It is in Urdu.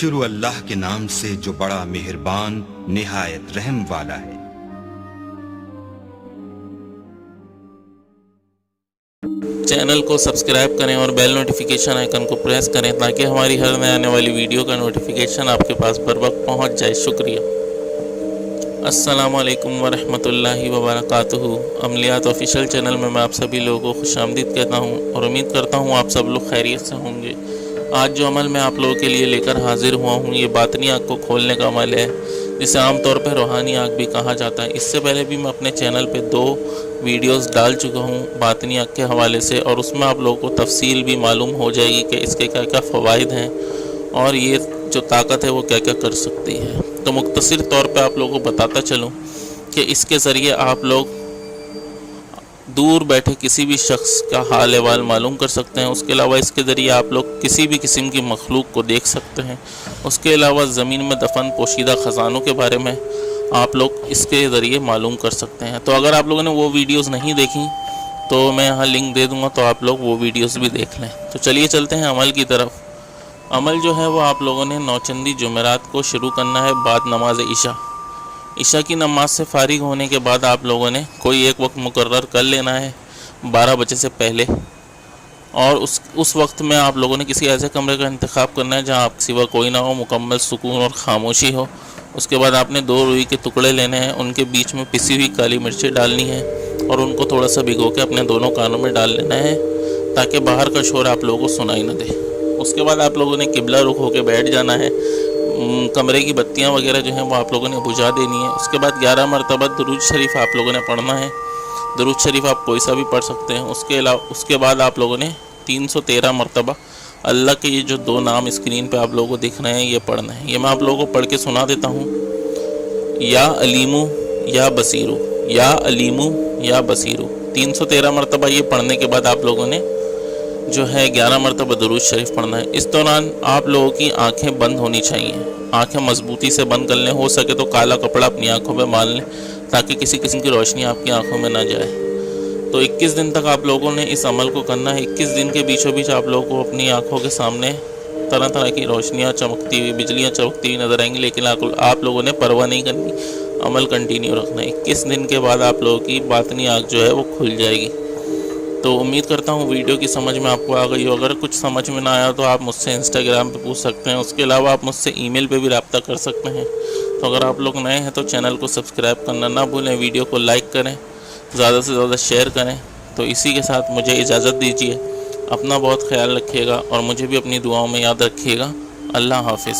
شروع اللہ کے نام سے جو بڑا مہربان نہایت رحم والا ہے۔ چینل کو سبسکرائب کریں اور بیل نوٹیفیکیشن آئیکن کو پریس کریں تاکہ ہماری ہر نئے آنے والی ویڈیو کا نوٹیفیکیشن آپ کے پاس بر وقت پہنچ جائے۔ شکریہ۔ السلام علیکم ورحمۃ اللہ وبرکاتہ۔ عملیات آفیشیل چینل میں آپ سبھی لوگوں کو خوش آمدید کہتا ہوں اور امید کرتا ہوں آپ سب لوگ خیریت سے ہوں گے۔ آج جو عمل میں آپ لوگوں کے لیے لے کر حاضر ہوا ہوں یہ باطنی آنکھ کو کھولنے کا عمل ہے، جسے عام طور پہ روحانی آنکھ بھی کہا جاتا ہے۔ اس سے پہلے بھی میں اپنے چینل پہ 2 ویڈیوز ڈال چکا ہوں باطنی آنکھ کے حوالے سے، اور اس میں آپ لوگوں کو تفصیل بھی معلوم ہو جائے گی کہ اس کے کیا کیا فوائد ہیں اور یہ جو طاقت ہے وہ کیا کیا کر سکتی ہے۔ تو مختصر طور پہ آپ لوگوں کو بتاتا چلوں کہ اس کے ذریعے آپ لوگ دور بیٹھے کسی بھی شخص کا حال احوال معلوم کر سکتے ہیں۔ اس کے علاوہ اس کے ذریعے آپ لوگ کسی بھی قسم کی مخلوق کو دیکھ سکتے ہیں۔ اس کے علاوہ زمین میں دفن پوشیدہ خزانوں کے بارے میں آپ لوگ اس کے ذریعے معلوم کر سکتے ہیں۔ تو اگر آپ لوگوں نے وہ ویڈیوز نہیں دیکھی تو میں یہاں لنک دے دوں گا، تو آپ لوگ وہ ویڈیوز بھی دیکھ لیں۔ تو چلیے چلتے ہیں عمل کی طرف۔ عمل جو ہے وہ آپ لوگوں نے نوچندی جمعرات کو شروع کرنا ہے بعد نماز عشاء کی نماز سے فارغ ہونے کے بعد آپ لوگوں نے کوئی ایک وقت مقرر کر لینا ہے 12 بجے سے پہلے، اور اس وقت میں آپ لوگوں نے کسی ایسے کمرے کا انتخاب کرنا ہے جہاں آپ کے سوا کوئی نہ ہو، مکمل سکون اور خاموشی ہو۔ اس کے بعد آپ نے 2 روئی کے ٹکڑے لینے ہیں، ان کے بیچ میں پسی ہوئی کالی مرچیں ڈالنی ہیں اور ان کو تھوڑا سا بھگو کے اپنے دونوں کانوں میں ڈال لینا ہے تاکہ باہر کا شور آپ لوگوں کو سنائی نہ دے۔ اس کے بعد آپ لوگوں نے قبلہ رخ ہو کے بیٹھ جانا ہے۔ کمرے کی بتیاں وغیرہ جو ہیں وہ آپ لوگوں نے بجھا دینی ہے۔ اس کے بعد 11 مرتبہ درود شریف آپ لوگوں نے پڑھنا ہے۔ درود شریف آپ کوئی سا بھی پڑھ سکتے ہیں۔ اس کے بعد آپ لوگوں نے 313 مرتبہ اللہ کے یہ جو 2 نام اسکرین پہ آپ لوگوں کو دکھ رہے ہیں یہ پڑھنا ہے۔ یہ میں آپ لوگوں کو پڑھ کے سنا دیتا ہوں۔ یا علیمو یا بصیرو، یا علیمو یا بصیرو، 313 مرتبہ یہ پڑھنے کے بعد آپ لوگوں نے جو ہے 11 مرتبہ درود شریف پڑھنا ہے۔ اس دوران آپ لوگوں کی آنکھیں بند ہونی چاہیے، آنکھیں مضبوطی سے بند کر لیں، ہو سکے تو کالا کپڑا اپنی آنکھوں پہ باندھ لیں تاکہ کسی قسم کی روشنی آپ کی آنکھوں میں نہ جائے۔ تو 21 دن تک آپ لوگوں نے اس عمل کو کرنا ہے۔ 21 دن کے بیچوں بیچ آپ لوگوں کو اپنی آنکھوں کے سامنے طرح طرح کی روشنیاں چمکتی ہوئی، بجلیاں چمکتی ہوئی نظر آئیں گی، لیکن آپ لوگوں نے پرواہ نہیں کرنی، عمل کنٹینیو رکھنا ہے۔ 21 دن کے بعد آپ لوگوں کی باطنی آنکھ جو ہے وہ کھل جائے گی۔ تو امید کرتا ہوں ویڈیو کی سمجھ میں آپ کو آ گئی ہو۔ اگر کچھ سمجھ میں نہ آیا تو آپ مجھ سے انسٹاگرام پہ پوچھ سکتے ہیں۔ اس کے علاوہ آپ مجھ سے ای میل پہ بھی رابطہ کر سکتے ہیں۔ تو اگر آپ لوگ نئے ہیں تو چینل کو سبسکرائب کرنا نہ بھولیں، ویڈیو کو لائک کریں، زیادہ سے زیادہ شیئر کریں۔ تو اسی کے ساتھ مجھے اجازت دیجیے۔ اپنا بہت خیال رکھیے گا اور مجھے بھی اپنی دعاؤں میں یاد رکھیے گا۔ اللہ حافظ۔